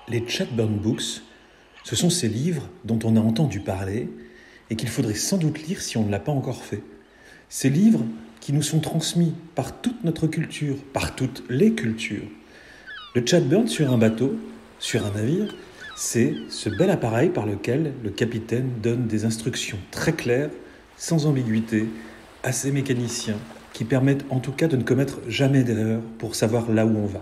Les Chatburn Books, ce sont ces livres dont on a entendu parler et qu'il faudrait sans doute lire si on ne l'a pas encore fait. Ces livres qui nous sont transmis par toute notre culture, par toutes les cultures. Le Chatburn sur un bateau, sur un navire, c'est ce bel appareil par lequel le capitaine donne des instructions très claires, sans ambiguïté, à ses mécaniciens, qui permettent en tout cas de ne commettre jamais d'erreur pour savoir là où on va.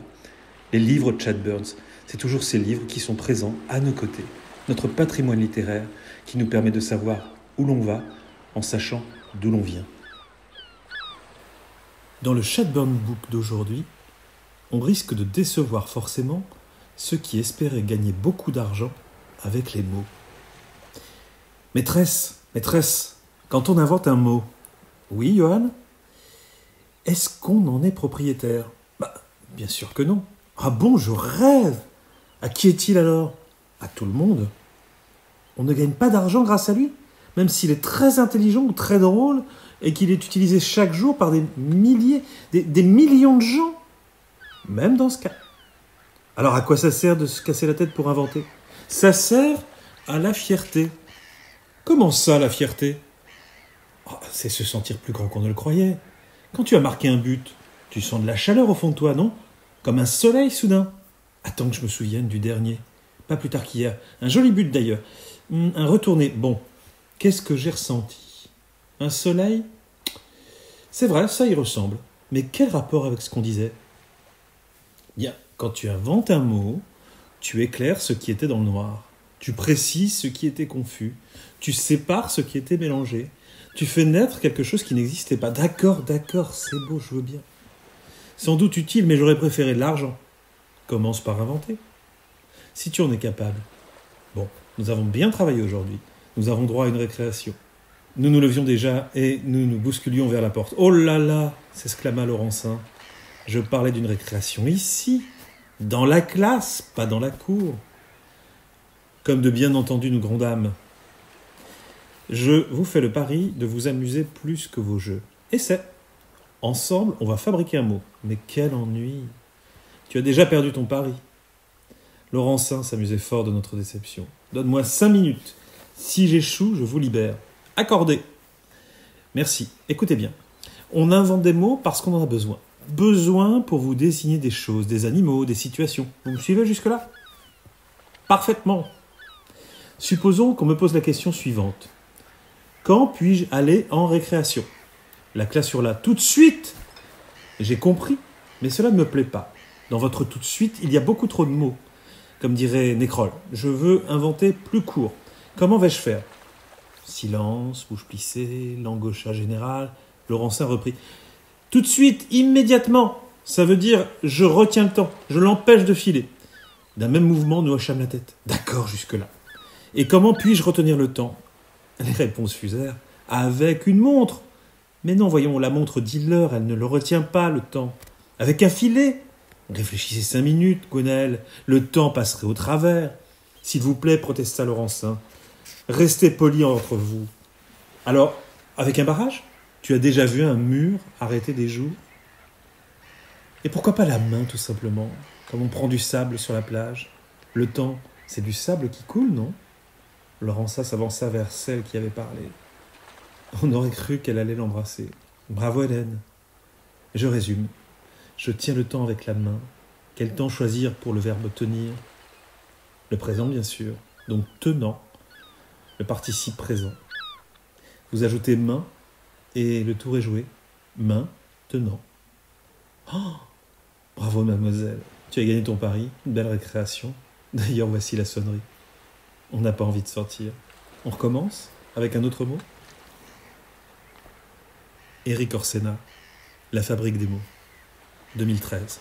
Les livres Chatburns, c'est toujours ces livres qui sont présents à nos côtés, notre patrimoine littéraire qui nous permet de savoir où l'on va en sachant d'où l'on vient. Dans le Chatburn Book d'aujourd'hui, on risque de décevoir forcément ceux qui espéraient gagner beaucoup d'argent avec les mots. Maîtresse, quand on invente un mot, oui, Johan, est-ce qu'on en est propriétaire ? Bien sûr que non. Ah bon, je rêve. À qui est-il alors ? À tout le monde. On ne gagne pas d'argent grâce à lui, même s'il est très intelligent ou très drôle et qu'il est utilisé chaque jour par des milliers, des millions de gens. Même dans ce cas. Alors à quoi ça sert de se casser la tête pour inventer ? Ça sert à la fierté. Comment ça, la fierté ? C'est se sentir plus grand qu'on ne le croyait. Quand tu as marqué un but, tu sens de la chaleur au fond de toi, non ? Comme un soleil soudain. Attends que je me souvienne du dernier. Pas plus tard qu'hier. Un joli but d'ailleurs. Un retourné. Bon, qu'est-ce que j'ai ressenti ? Un soleil ? C'est vrai, ça y ressemble. Mais quel rapport avec ce qu'on disait ? Bien, quand tu inventes un mot, tu éclaires ce qui était dans le noir. Tu précises ce qui était confus. Tu sépares ce qui était mélangé. Tu fais naître quelque chose qui n'existait pas. D'accord, c'est beau, je veux bien. Sans doute utile, mais j'aurais préféré de l'argent. Commence par inventer. Si tu en es capable. Bon, nous avons bien travaillé aujourd'hui. Nous avons droit à une récréation. Nous nous levions déjà et nous nous bousculions vers la porte. Oh là là, s'exclama Laurencin. Je parlais d'une récréation ici, dans la classe, pas dans la cour. Comme de bien entendu nous grondâmes. Je vous fais le pari de vous amuser plus que vos jeux. Essaie. Ensemble, on va fabriquer un mot. Mais quel ennui. Tu as déjà perdu ton pari. Laurencin s'amusait fort de notre déception. Donne-moi 5 minutes. Si j'échoue, je vous libère. Accordé. Merci. Écoutez bien. On invente des mots parce qu'on en a besoin. Besoin pour vous désigner des choses, des animaux, des situations. Vous me suivez jusque-là ? Parfaitement. Supposons qu'on me pose la question suivante. Quand puis-je aller en récréation ? La classe hurla tout de suite. J'ai compris, mais cela ne me plaît pas. Dans votre tout de suite, il y a beaucoup trop de mots. Comme dirait Nécrol, je veux inventer plus court. Comment vais-je faire ? Silence, bouche plissée, langue au chat général. Laurencin reprit. Tout de suite, immédiatement. Ça veut dire je retiens le temps, je l'empêche de filer. D'un même mouvement, nous hochâmes la tête. D'accord, jusque-là. Et comment puis-je retenir le temps ? Les réponses fusèrent. Avec une montre. Mais non, voyons, la montre dit l'heure, elle ne le retient pas, le temps. Avec un filet. Réfléchissez 5 minutes, Gwenaël. Le temps passerait au travers. S'il vous plaît, protesta Laurencin. Restez polis entre vous. Alors, avec un barrage ? Tu as déjà vu un mur arrêter des jours ? Et pourquoi pas la main, tout simplement, comme on prend du sable sur la plage ? Le temps, c'est du sable qui coule, non ? Laurencin s'avança vers celle qui avait parlé. On aurait cru qu'elle allait l'embrasser. Bravo, Hélène. Je résume. Je tiens le temps avec la main. Quel temps choisir pour le verbe tenir ? Le présent, bien sûr. Donc tenant. Le participe présent. Vous ajoutez main et le tour est joué. Main, tenant. Oh, bravo, mademoiselle. Tu as gagné ton pari. Une belle récréation. D'ailleurs, voici la sonnerie. On n'a pas envie de sortir. On recommence avec un autre mot ? Éric Orsena, La fabrique des mots, 2013.